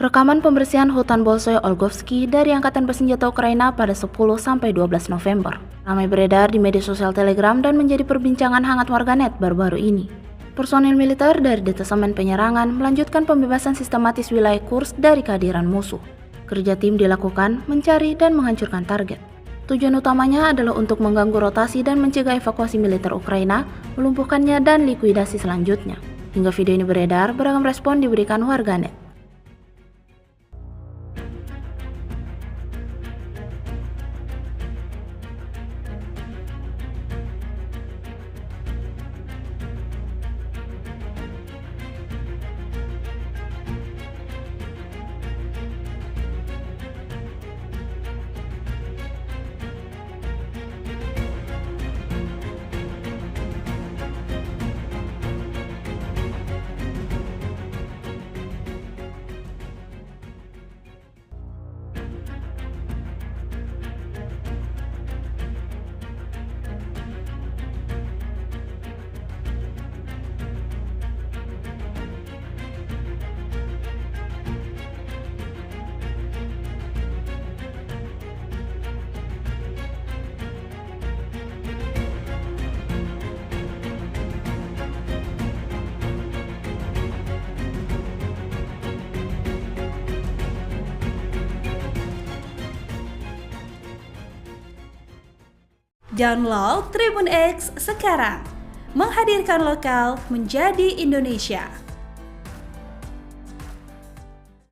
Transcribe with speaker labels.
Speaker 1: Rekaman pembersihan hutan Bolshoy Olgovsky dari Angkatan Bersenjata Ukraina pada 10-12 November ramai beredar di media sosial Telegram dan menjadi perbincangan hangat warganet baru-baru ini. Personil militer dari Detasemen Penyerangan melanjutkan pembebasan sistematis wilayah Kursk dari kehadiran musuh. Kerja tim dilakukan mencari dan menghancurkan target. Tujuan utamanya adalah untuk mengganggu rotasi dan mencegah evakuasi militer Ukraina, melumpuhkannya dan likuidasi selanjutnya. Hingga video ini beredar, beragam respon diberikan warganet.
Speaker 2: Download Tribun X sekarang, menghadirkan lokal menjadi Indonesia.